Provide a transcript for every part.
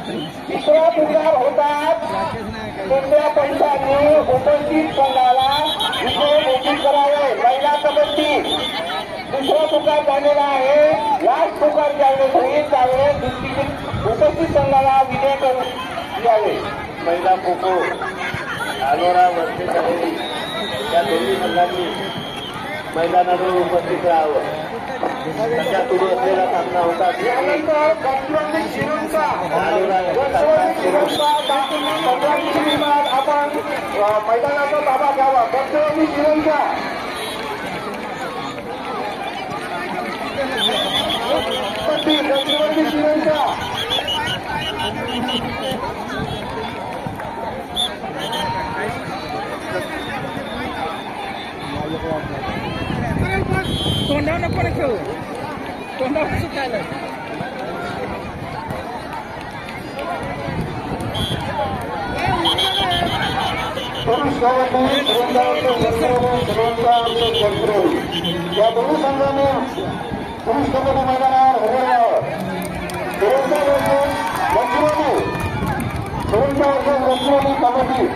तिसरा पुकार होतात कोणत्या पंचांनी उपस्थित संघाला विजय घोषित करावे। महिला कबड्डी दुसरा पुकार झालेला आहे। याच पुकार ज्यावेळेस होईल त्यावेळेस उपस्थित संघाला विजय करून द्यावे। महिला खो खो धानोरा वरती झालेली या दोन्ही संघांनी मैदानावर उपस्थित राहावं। सध्या सुरू असलेला सामना होता आपण मैदानाचा ताबा घ्यावा। गडचिरोली श्रीलंका गडचिरोली श्रीलंका तोंडावर नको खेळू, तोंडावर सुटायला। या दोन्ही संघाने पुरुष कबड्डी मैदानावर उभे राहावं। गडचिरोली कबड्डी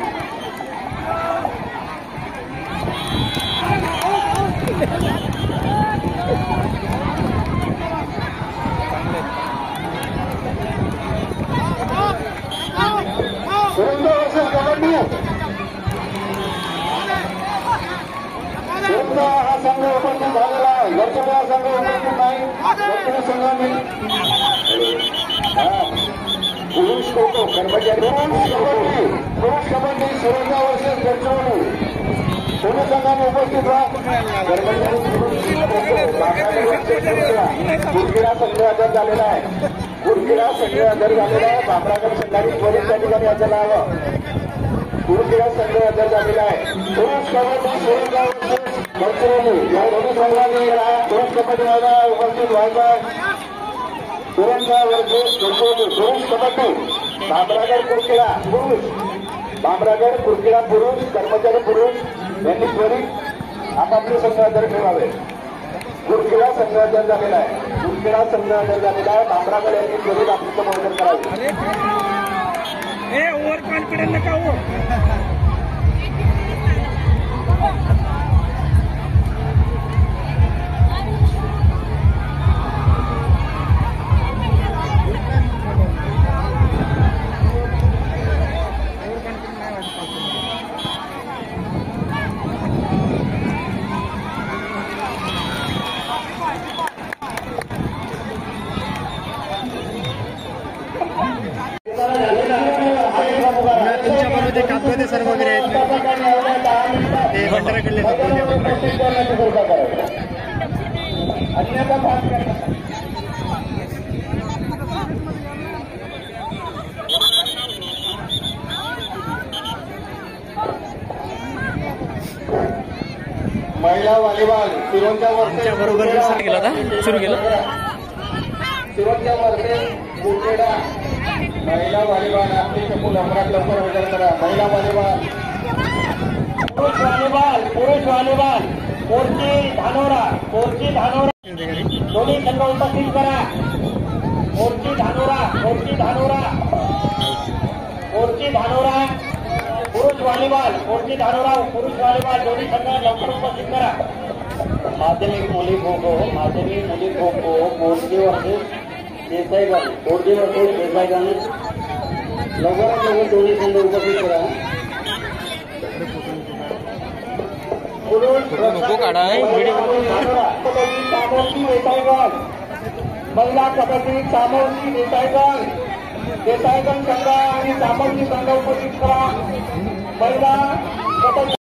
हा संघ उपस्थित झालेला आहे। गडचिरोली हा संघ उपस्थित नाही। गडचिरोली संघाने पुरुष खो खो कर्मचारी पुरुष कबड्डी सुरंगा वर्सेस गडचिरोली दोन्ही संघाने उपस्थित राहा। गुरगिरा संघ हजर झालेला आहे। गुरगिरा संघ हजर झालेला आहे। भामरागड संघाने त्वरित त्या ठिकाणी हजर राहावं। गुरगिरा संघ हजर झालेला आहे। पुरुष कबड्डी सुरंगा गडचिरोली या दोन्ही संघांनी पुरुष कबड्डी मैदानावर उपस्थित व्हायचा। सुरंगा वर्सेस गडचिरोली पुरुष कबड्डी भामरागड कुरखेडा पुरुष भामरागड कुरखेडा पुरुष कर्मचारी पुरुष यांनी त्वरित आपापले संघ हजर ठेवावे। कुरखेडा संघ हजर झालेला आहे। कुरखेडा संघ हजर झालेला आहे। भामरागड यांनी त्वरित आपले संघ हजर करावे। ओव्हर कॉन्फिडंट नका हो। तुमच्यामध्ये कागद सर्व वगैरे आहेत ते भंडाराकडले महिला व्हॉलीबॉल सिरोंचा वर्षे बरोबर सुरू केलं सिरोंचा वर्षे कुरखेडा महिला व्हॉलीबॉल आपली चकून लवकरात लवकर हजर करा। महिला व्हॉलीबॉल पुरुष व्हॉलीबॉल कोरची धानोरा दोन्ही संघ उपस्थित करा। कोरची धानोरा पुरुष व्हॉलीबॉल कोरची धानोरा पुरुष व्हॉलीबॉल दोन्ही संघ लवकर उपस्थित करा। माध्यमिक मुली खो खो कोरची वर्सेस देसाईगंज लवकरात लवकर दोन्ही संघ उपस्थित करा। महिला कबड्डी चामोर्शी देसाईगंज संघ आणि चामोर्शी संघ उपस्थित करा। महिला कबड्डी